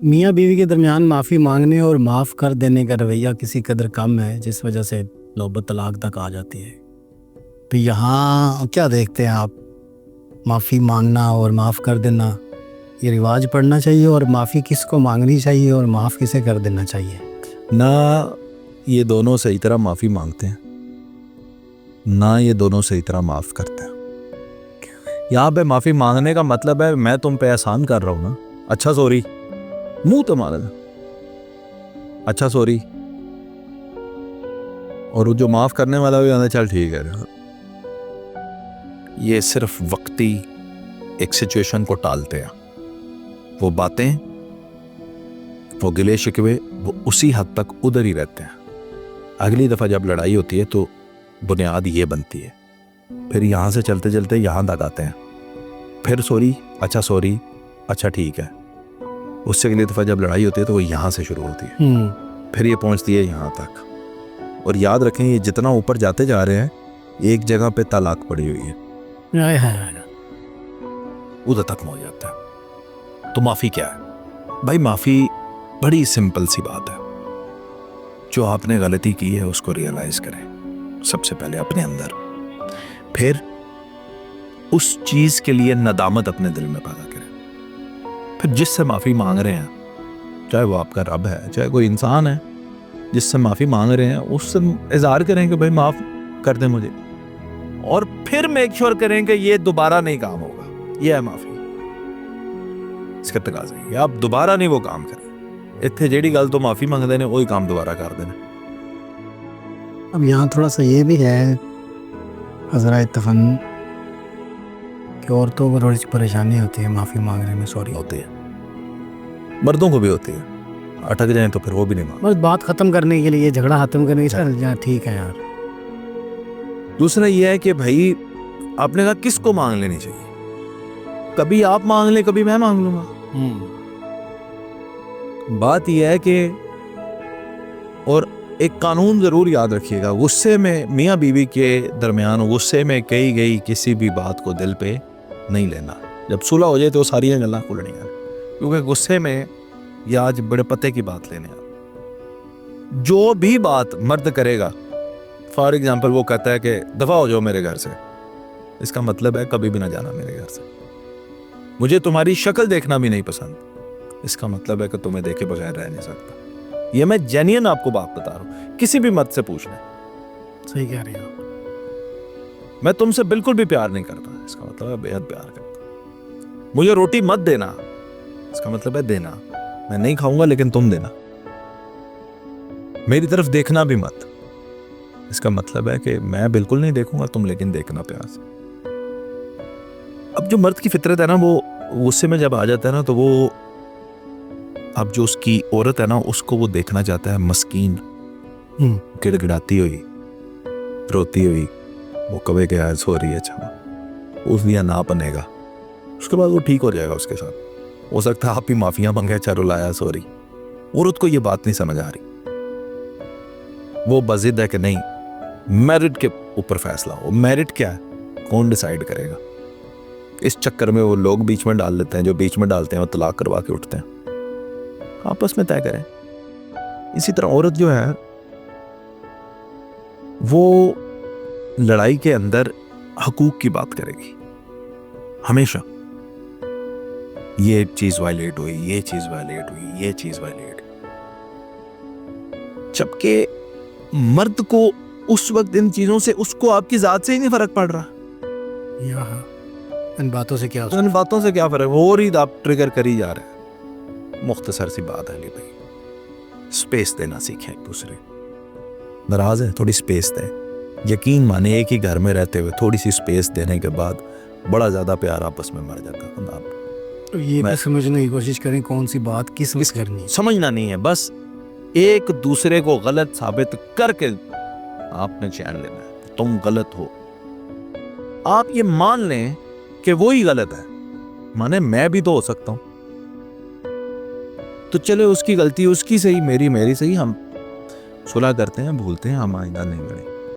मियाँ बीवी के दरमियान माफ़ी मांगने और माफ़ कर देने का रवैया किसी कदर कम है, जिस वजह से नौबत तलाक तक आ जाती है। तो यहाँ क्या देखते हैं आप? माफ़ी मांगना और माफ़ कर देना ये रिवाज पड़ना चाहिए, और माफ़ी किसको मांगनी चाहिए और माफ़ किसे कर देना चाहिए? ना ये दोनों सही तरह माफ़ी मांगते हैं, ना ये दोनों सही तरह माफ़ करते हैं। यहाँ पे माफ़ी मांगने का मतलब है मैं तुम पे एहसान कर रहा हूँ ना, अच्छा सॉरी, मुंह तो मारा, अच्छा सॉरी, और वो जो माफ़ करने वाला भी कहता चल ठीक है। ये सिर्फ वक्ती एक सिचुएशन को टालते हैं। वो बातें, वो गिले शिकवे, वो उसी हद तक उधर ही रहते हैं। अगली दफ़ा जब लड़ाई होती है तो बुनियाद ये बनती है, फिर यहाँ से चलते चलते यहाँ तक आते हैं, फिर सॉरी, अच्छा ठीक है। उससे अगली दफ़ा जब लड़ाई होती है तो वो यहाँ से शुरू होती है, फिर ये पहुँचती है यहाँ तक। और याद रखें ये जितना ऊपर जाते जा रहे हैं एक जगह पे तलाक पड़ी हुई है, उधर तक पहुँच जाता है। तो माफ़ी क्या है भाई? माफ़ी बड़ी सिंपल सी बात है। जो आपने गलती की है उसको रियलाइज करें सबसे पहले अपने अंदर, फिर उस चीज के लिए नदामत अपने दिल में पैदा करें। फिर जिससे माफी मांग रहे हैं, चाहे वो आपका रब है, चाहे कोई इंसान है जिससे माफी मांग रहे हैं, उससे इजहार करें कि भाई माफ कर दे मुझे, और फिर मेक श्योर करें कि ये दोबारा नहीं काम होगा। ये है माफी, इसका तकाजा है। आप दोबारा नहीं वो काम करें। इतने जेड़ी गल तो माफी मंगते ने वही काम दोबारा कर देना। अब यहाँ थोड़ा सा ये भी है हज़रात तफन कि औरतों को थोड़ी सी परेशानी होती है माफ़ी मांगने में, सॉरी होती है, मर्दों को भी होती है। अटक जाए तो फिर वो भी नहीं मांगते। बस बात ख़त्म करने के लिए, झगड़ा ख़त्म करने के लिए, ठीक है यार। दूसरा ये है कि भाई आपने कहा किसको मांग लेनी चाहिए, कभी आप मांग ले, कभी मैं मांग लूंगा। बात यह है कि, और एक कानून जरूर याद रखिएगा, गुस्से में मियाँ बीवी के दरमियान गुस्से में कही गई किसी भी बात को दिल पे नहीं लेना। जब सुलह हो जाए तो सारी गल्लां खुलनियां, क्योंकि गुस्से में या आज बड़े पते की बात लेने जो भी बात मर्द करेगा, फॉर एग्जाम्पल वो कहता है कि दफा हो जाओ मेरे घर से, इसका मतलब है कभी भी ना जाना मेरे घर से। मुझे तुम्हारी शक्ल देखना भी नहीं पसंद, इसका मतलब है कि तुम्हें देखे बगैर रह नहीं सकता। ये मैं जेन्युइन आपको बात बता रहा हूं, किसी भी मर्द से पूछ लें। सही कह रहे हो। मैं तुमसे बिल्कुल भी प्यार नहीं करता, इसका मतलब है बेहद प्यार करता। मुझे रोटी मत देना, इसका मतलब है देना। मैं नहीं खाऊंगा लेकिन तुम देना। मेरी तरफ देखना भी मत, इसका मतलब है कि मैं बिल्कुल नहीं देखूंगा तुम लेकिन देखना प्यार से। अब जो मर्द की फितरत है ना, वो गुस्से में जब आ जाता है ना, तो वो अब जो उसकी औरत है ना, उसको वो देखना चाहता है मस्कीन, गिड़गिड़ाती हुई, रोती हुई। वो कभी क्या सॉरी, अच्छा उस दिया ना बनेगा, उसके बाद वो ठीक हो जाएगा उसके साथ। हो सकता है आप ही माफिया मंगे, चलो लाया सॉरी। औरत को ये बात नहीं समझ आ रही, वो बजिद है कि नहीं मेरिट के ऊपर फैसला हो। मेरिट क्या है, कौन डिसाइड करेगा? इस चक्कर में वो लोग बीच में डाल लेते हैं, जो बीच में डालते हैं वो तलाक करवा के उठते हैं। आपस में तय करें। इसी तरह औरत जो है वो लड़ाई के अंदर हकूक की बात करेगी हमेशा। ये चीज वायलेट हुई, ये चीज वायलेट हुई, ये चीज वायलेट। जबकि मर्द को उस वक्त इन चीजों से, उसको आपकी जात से ही नहीं फर्क पड़ रहा। इन बातों से क्या, इन बातों से क्या फर्क, और ही आप ट्रिगर करी जा रहे हैं। मुख्तसर सी बात है भाई, स्पेस देना सीखें एक दूसरे। नाराज है, थोड़ी स्पेस दें। यकीन माने एक ही घर में रहते हुए थोड़ी सी स्पेस देने के बाद बड़ा ज्यादा प्यार आपस में मर जाता है। तो ये भी समझने की कोशिश करें कौन सी बात किस करनी है। समझना नहीं है, बस एक दूसरे को गलत साबित करके आपने चैन लेना है। तुम गलत हो, आप ये मान लें कि वो ही गलत है, माने मैं भी तो हो सकता हूं, तो चले उसकी गलती उसकी सही, मेरी सही, हम सुलह करते हैं, भूलते हैं, हम आइंदा नहीं लड़ेंगे।